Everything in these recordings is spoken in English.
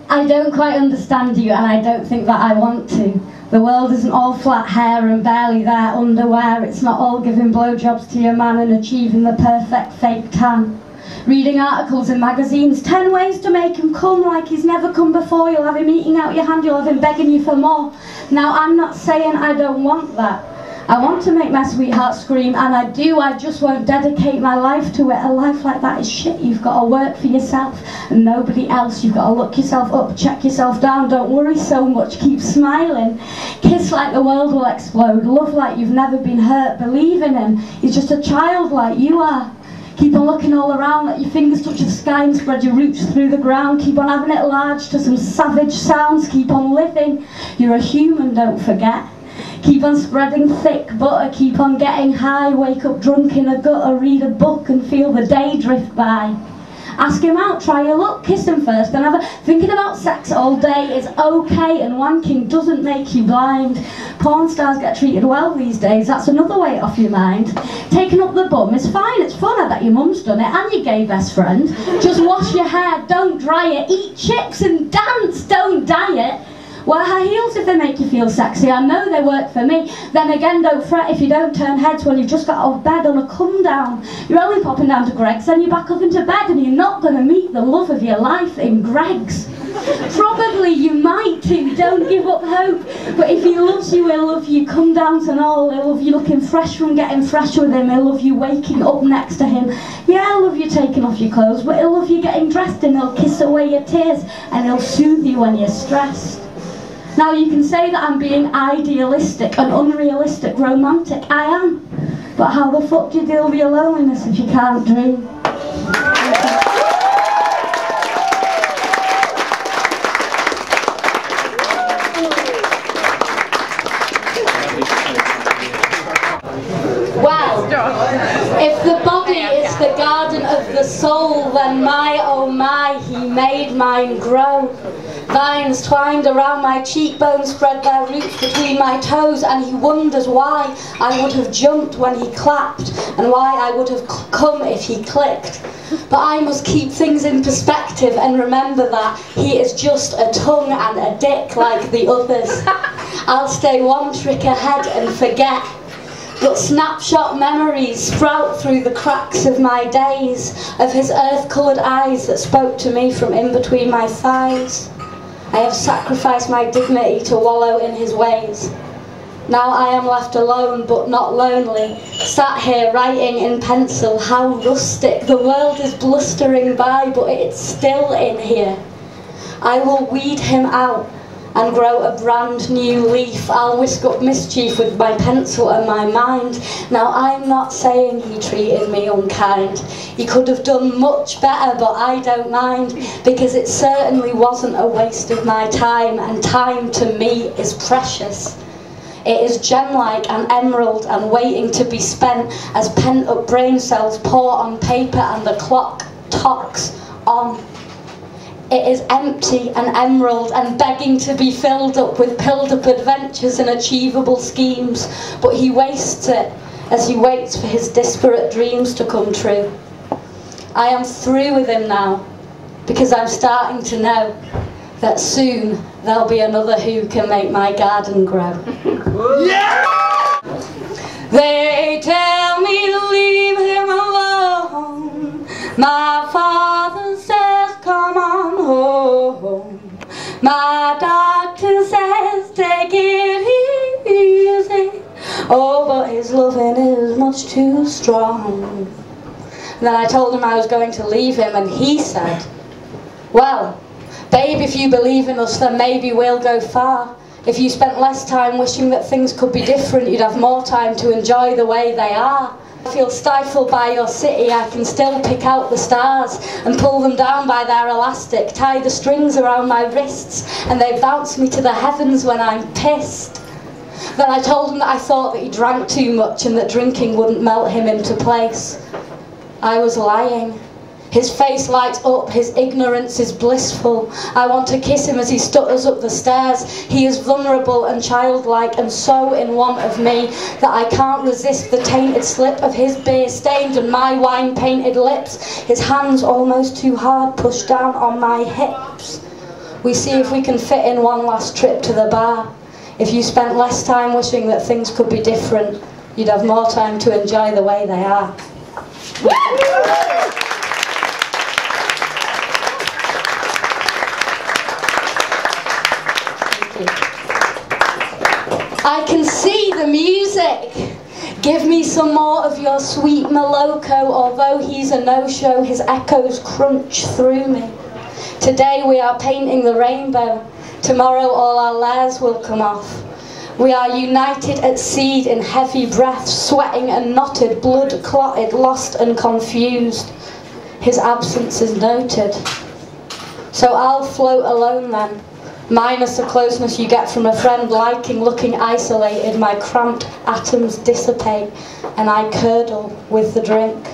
I don't quite understand you, and I don't think that I want to. The world isn't all flat hair and barely there underwear. It's not all giving blowjobs to your man and achieving the perfect fake tan. Reading articles in magazines, 10 ways to make him come like he's never come before. You'll have him eating out your hand, you'll have him begging you for more. Now, I'm not saying I don't want that. I want to make my sweetheart scream, and I do. I just won't dedicate my life to it. A life like that is shit. You've got to work for yourself and nobody else. You've got to look yourself up, check yourself down. Don't worry so much, keep smiling. Kiss like the world will explode. Love like you've never been hurt. Believe in him. He's just a child like you are. Keep on looking all around, let your fingers touch the sky and spread your roots through the ground. Keep on having it large to some savage sounds. Keep on living. You're a human, don't forget. Keep on spreading thick butter, keep on getting high. Wake up drunk in a gutter, read a book and feel the day drift by. Ask him out, try your luck, kiss him first and thinking about sex all day is okay, and wanking doesn't make you blind. Porn stars get treated well these days, that's another weight off your mind. Taking up the bum is fine, it's fun, I bet your mum's done it, and your gay best friend. Just wash your hair, don't dry it, eat chips and dance, don't diet. Wear high heels if they make you feel sexy, I know they work for me. Then again, don't fret if you don't turn heads when you've just got out of bed on a come down. You're only popping down to Greg's, then you're back up into bed and you're not going to meet the love of your life in Greg's. Probably you might too, don't give up hope. But if he loves you, he'll love you come down to Knoll. He'll love you looking fresh from getting fresh with him. He'll love you waking up next to him. Yeah, he'll love you taking off your clothes, but he'll love you getting dressed and he'll kiss away your tears and he'll soothe you when you're stressed. Now you can say that I'm being idealistic and unrealistic romantic, I am. But how the fuck do you deal with your loneliness if you can't dream? Well, if the body is the garden of the soul, then my oh my, he made mine grow. Vines twined around my cheekbones spread their roots between my toes, and he wonders why I would have jumped when he clapped and why I would have come if he clicked. But I must keep things in perspective and remember that he is just a tongue and a dick like the others. I'll stay one trick ahead and forget, but snapshot memories sprout through the cracks of my days, of his earth-coloured eyes that spoke to me from in between my thighs. I have sacrificed my dignity to wallow in his ways. Now I am left alone but not lonely, sat here writing in pencil. How rustic, the world is blustering by but it's still in here. I will weed him out and grow a brand new leaf. I'll whisk up mischief with my pencil and my mind. Now I'm not saying he treated me unkind. He could have done much better, but I don't mind, because it certainly wasn't a waste of my time, and time to me is precious. It is gem-like and emerald and waiting to be spent as pent-up brain cells pour on paper and the clock ticks on. It is empty and emerald and begging to be filled up with pilled-up adventures and achievable schemes, but he wastes it as he waits for his disparate dreams to come true. I am through with him now, because I'm starting to know that soon there'll be another who can make my garden grow. Yeah! They tell me to leave him alone. My father says come on home. My doctor says take it easy. Oh, but his loving is much too strong. Then I told him I was going to leave him, and he said, well, babe, if you believe in us, then maybe we'll go far. If you spent less time wishing that things could be different, you'd have more time to enjoy the way they are. I feel stifled by your city, I can still pick out the stars and pull them down by their elastic, tie the strings around my wrists, and they bounce me to the heavens when I'm pissed. Then I told him that I thought that he drank too much and that drinking wouldn't melt him into place. I was lying. His face lights up, his ignorance is blissful. I want to kiss him as he stutters up the stairs. He is vulnerable and childlike and so in want of me that I can't resist the tainted slip of his beer-stained and my wine-painted lips. His hands almost too hard pushed down on my hips. We see if we can fit in one last trip to the bar. If you spent less time wishing that things could be different, you'd have more time to enjoy the way they are. I can see the music. Give me some more of your sweet Moloko. Although he's a no-show, his echoes crunch through me. Today we are painting the rainbow. Tomorrow all our layers will come off. We are united at seed in heavy breaths, sweating and knotted, blood clotted, lost and confused. His absence is noted. So I'll float alone then, minus the closeness you get from a friend liking looking isolated. My cramped atoms dissipate and I curdle with the drink.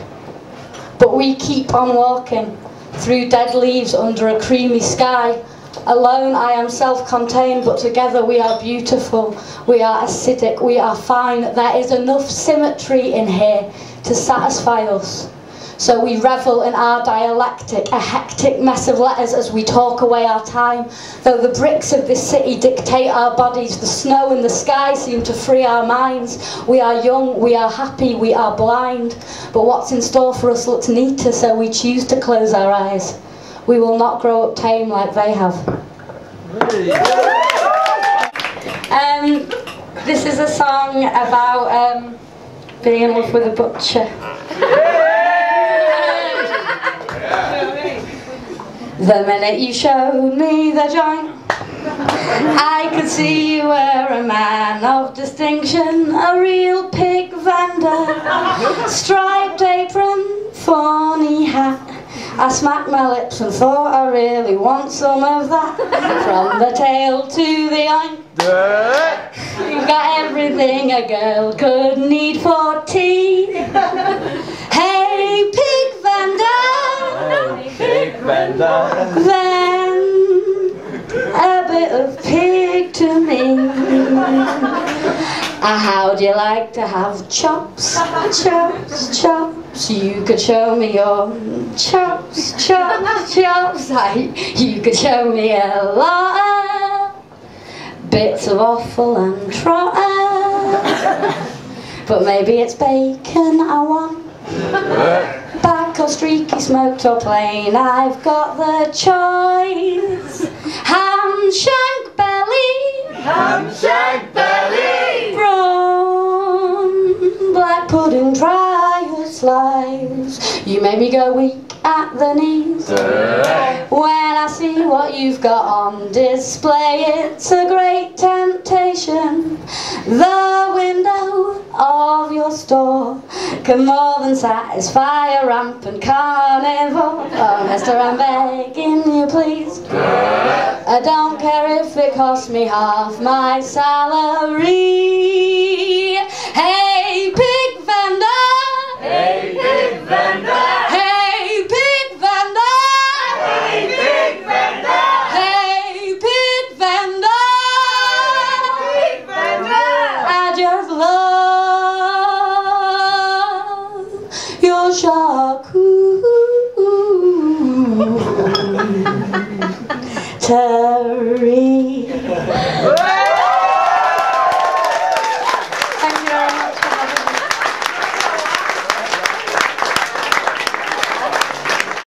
But we keep on walking through dead leaves under a creamy sky. Alone I am self-contained, but together we are beautiful, we are acidic, we are fine. There is enough symmetry in here to satisfy us. So we revel in our dialectic, a hectic mess of letters as we talk away our time. Though the bricks of this city dictate our bodies, the snow and the sky seem to free our minds. We are young, we are happy, we are blind. But what's in store for us looks neater, so we choose to close our eyes. We will not grow up tame like they have. This is a song about being in love with a butcher. The minute you showed me the joint, I could see you were a man of distinction, a real pig vendor, striped apron, thorny hat. I smacked my lips and thought I really want some of that. From the tail to the oink, you've got everything a girl could need for tea. Hey, pig vendor, hey, pig vendor, then a bit of pig to me. How'd you like to have chops, chops, chops? You could show me your chops, chops, chops. You could show me a lot of bits of offal and trotter. But maybe it's bacon I want, back or streaky, smoked or plain. I've got the choice. Ham, shank, belly, ham, shank, belly, prawn, black pudding, dry as slice. You make me go weak at the knees when I see what you've got on display. It's a great temptation. The window of your store can more than satisfy a rampant carnivore. Oh, mister, I'm begging you, please. I don't care if it costs me half my salary. Hey, pig vendor! hey, pig vendor,